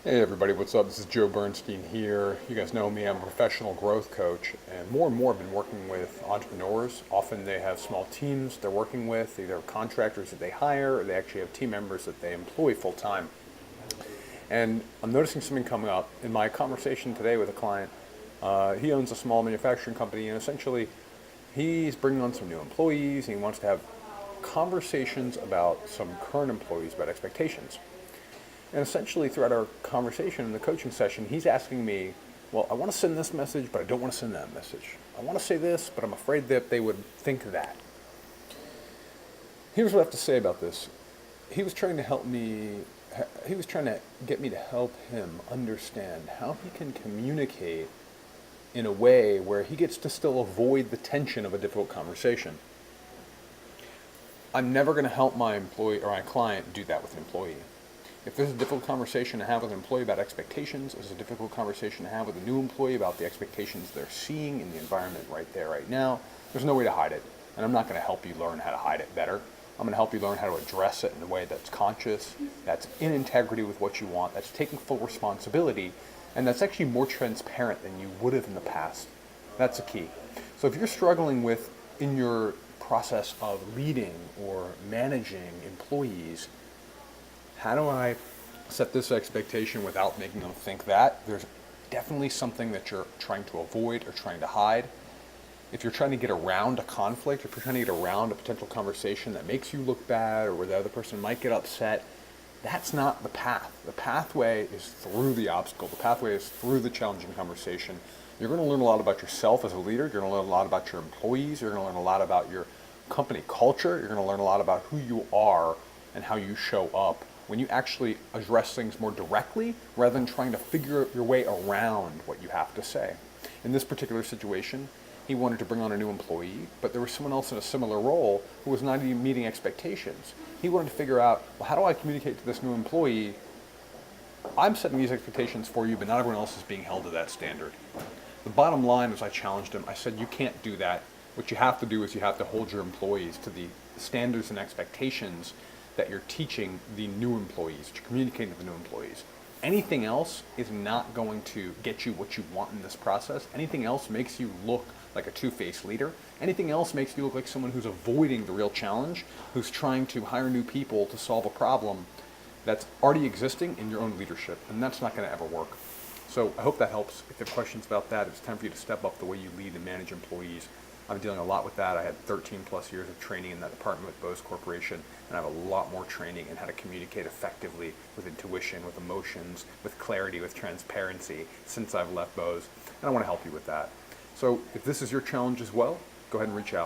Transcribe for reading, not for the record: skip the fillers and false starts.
Hey everybody, what's up? This is Joe Bernstein here. You guys know me, I'm a professional growth coach, and more I've been working with entrepreneurs. Often they have small teams they're working with, either contractors that they hire, or they actually have team members that they employ full time. And I'm noticing something coming up. In my conversation today with a client, he owns a small manufacturing company, and essentially he's bringing on some new employees, and he wants to have conversations about some current employees about expectations. And essentially, throughout our conversation in the coaching session, he's asking me, well, I want to send this message, but I don't want to send that message. I want to say this, but I'm afraid that they would think that. Here's what I have to say about this. He was trying to he was trying to get me to help him understand how he can communicate in a way where he gets to still avoid the tension of a difficult conversation. I'm never going to help my employee or my client do that with an employee. If there's a difficult conversation to have with an employee about expectations, there's a difficult conversation to have with a new employee about the expectations they're seeing in the environment right there, right now, there's no way to hide it. And I'm not going to help you learn how to hide it better. I'm going to help you learn how to address it in a way that's conscious, that's in integrity with what you want, that's taking full responsibility, and that's actually more transparent than you would have in the past. That's the key. So if you're struggling with, in your process of leading or managing employees, how do I set this expectation without making them think that? There's definitely something that you're trying to avoid or trying to hide. If you're trying to get around a conflict, if you're trying to get around a potential conversation that makes you look bad or where the other person might get upset, that's not the path. The pathway is through the obstacle. The pathway is through the challenging conversation. You're going to learn a lot about yourself as a leader. You're going to learn a lot about your employees. You're going to learn a lot about your company culture. You're going to learn a lot about who you are and how you show up when you actually address things more directly rather than trying to figure your way around what you have to say. In this particular situation, he wanted to bring on a new employee, but there was someone else in a similar role who was not even meeting expectations. He wanted to figure out, well, how do I communicate to this new employee, I'm setting these expectations for you, but not everyone else is being held to that standard. The bottom line is I challenged him. I said, you can't do that. What you have to do is you have to hold your employees to the standards and expectations that you're teaching the new employees, that you're communicating to the new employees. Anything else is not going to get you what you want in this process. Anything else makes you look like a two-faced leader. Anything else makes you look like someone who's avoiding the real challenge, who's trying to hire new people to solve a problem that's already existing in your own leadership, and that's not going to ever work. So I hope that helps. If you have questions about that, it's time for you to step up the way you lead and manage employees. I'm dealing a lot with that. I had 13 plus years of training in that department with Bose Corporation, and I have a lot more training in how to communicate effectively with intuition, with emotions, with clarity, with transparency since I've left Bose, and I want to help you with that. So if this is your challenge as well, go ahead and reach out.